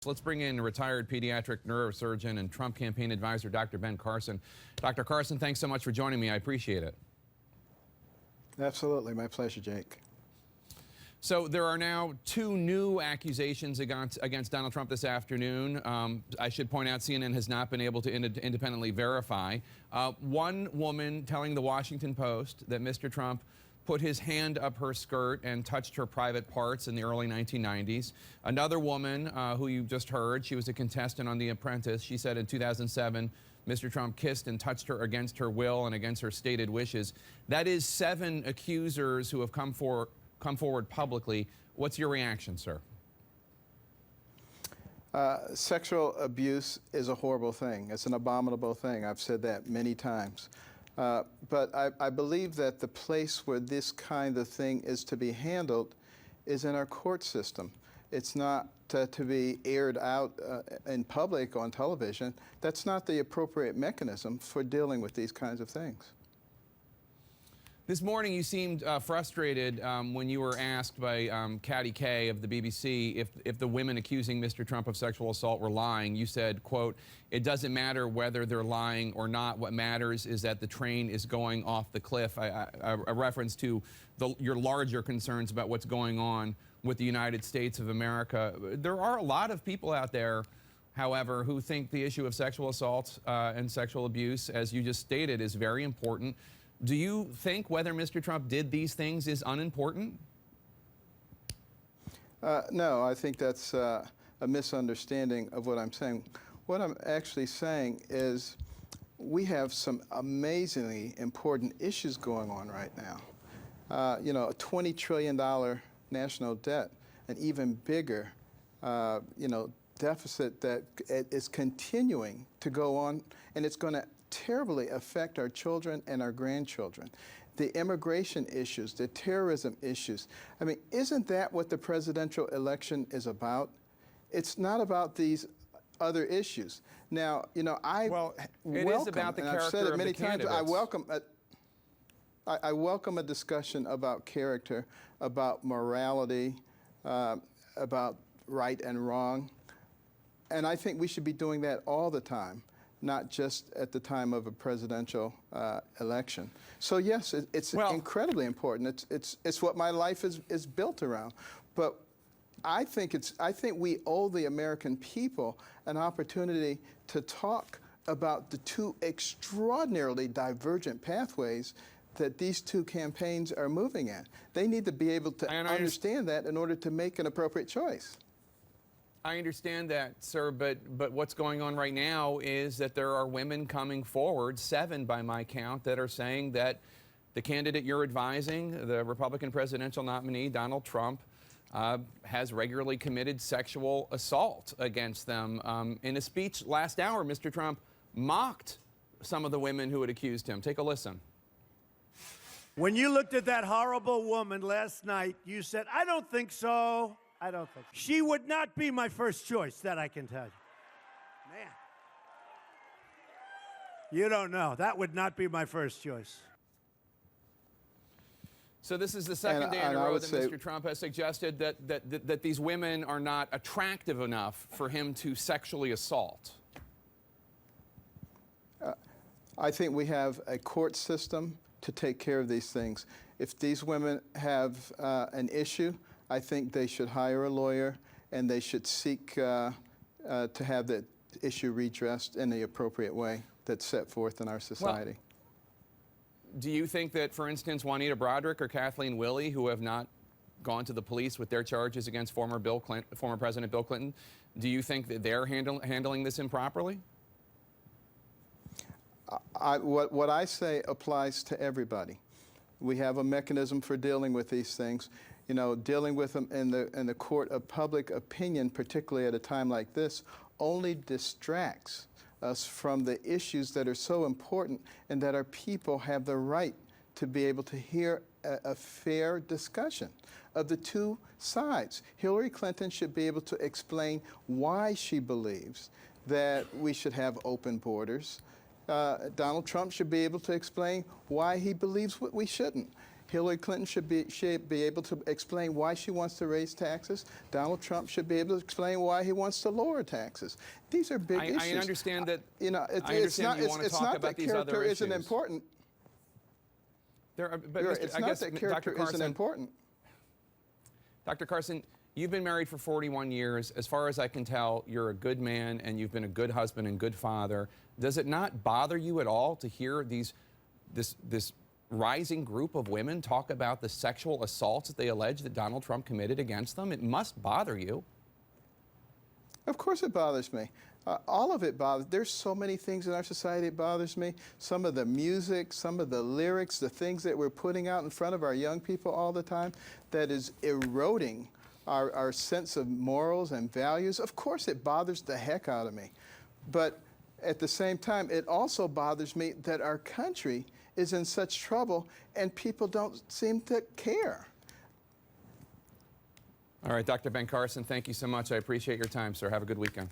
Let's bring in retired pediatric neurosurgeon and Trump campaign advisor, Dr. Ben Carson. Dr. Carson, thanks so much for joining me. I appreciate it. Absolutely. My pleasure, Jake. So there are now two new accusations against Donald Trump this afternoon. I should point out CNN has not been able to independently verify. One woman telling the Washington Post that Mr. Trump put his hand up her skirt and touched her private parts in the early 1990s. Another woman who you just heard, she was a contestant on The Apprentice. She said in 2007, Mr. Trump kissed and touched her against her will and against her stated wishes. That is 7 accusers who have come forward publicly. What's your reaction, sir? Sexual abuse is a horrible thing. It's an abominable thing. I've said that many times. But I believe that the place where this kind of thing is to be handled is in our court system. It's not to be aired out in public on television. That's not the appropriate mechanism for dealing with these kinds of things. This morning you seemed frustrated when you were asked by Katty Kay of the BBC if the women accusing Mr. Trump of sexual assault were lying. You said, quote, "It doesn't matter whether they're lying or not. What matters is that the train is going off the cliff." A reference to your larger concerns about what's going on with the United States of America. There are a lot of people out there, however, who think the issue of sexual assault and sexual abuse, as you just stated, is very important. Do you think whether Mr. Trump did these things is unimportant? No, I think that's a misunderstanding of what I'm saying. What I'm actually saying is we have some amazingly important issues going on right now. You know, a $20 trillion national debt, an even bigger, deficit that is continuing to go on, and it's going to terribly affect our children and our grandchildren. The immigration issues, the terrorism issues. I mean, isn't that what the presidential election is about? It's not about these other issues. Now, you know, Well, it is about the character I've said it of many the times, candidates. I welcome a discussion about character, about morality, about right and wrong. And I think we should be doing that all the time, not just at the time of a presidential election. So yes, it's incredibly important. It's what my life is built around. But I think we owe the American people an opportunity to talk about the two extraordinarily divergent pathways that these two campaigns are moving in. They need to be able to understand that in order to make an appropriate choice. I understand that, sir, but what's going on right now is that there are women coming forward, 7 by my count, that are saying that the candidate you're advising, the Republican presidential nominee, Donald Trump, has regularly committed sexual assault against them. In a speech last hour, Mr. Trump mocked some of the women who had accused him. Take a listen. When you looked at that horrible woman last night, you said, "I don't think so. I don't think so." She would not be my first choice, that I can tell you. Man. You don't know. That would not be my first choice. So this is the second day in a row that Mr. Trump has suggested that these women are not attractive enough for him to sexually assault. I think we have a court system to take care of these things. If these women have an issue, I think they should hire a lawyer and they should seek to have that issue redressed in the appropriate way that's set forth in our society. Well, do you think that, for instance, Juanita Broaddrick or Kathleen Willey, who have not gone to the police with their charges against former President Bill Clinton, do you think that they're handling this improperly? What I say applies to everybody. We have a mechanism for dealing with these things. You know, dealing with them in the court of public opinion, particularly at a time like this, only distracts us from the issues that are so important and that our people have the right to be able to hear a fair discussion of the two sides. Hillary Clinton should be able to explain why she believes that we should have open borders. Donald Trump should be able to explain why he believes we shouldn't. Hillary Clinton should be able to explain why she wants to raise taxes. Donald Trump should be able to explain why he wants to lower taxes. These are big issues. I understand that. You know, I understand you want to talk about these other character isn't issues. important. But It's not that character isn't important. Dr. Carson, you've been married for 41 years. As far as I can tell, you're a good man and you've been a good husband and good father. Does it not bother you at all to hear this rising group of women talk about the sexual assaults that they allege that Donald Trump committed against them? It must bother you. Of course it bothers me. All of it bothers. There's so many things in our society that bothers me. Some of the music, some of the lyrics, the things that we're putting out in front of our young people all the time that is eroding our sense of morals and values. Of course it bothers the heck out of me. But at the same time, it also bothers me that our country is in such trouble and people don't seem to care. All right, Dr. Ben Carson, thank you so much. I appreciate your time, sir. Have a good weekend.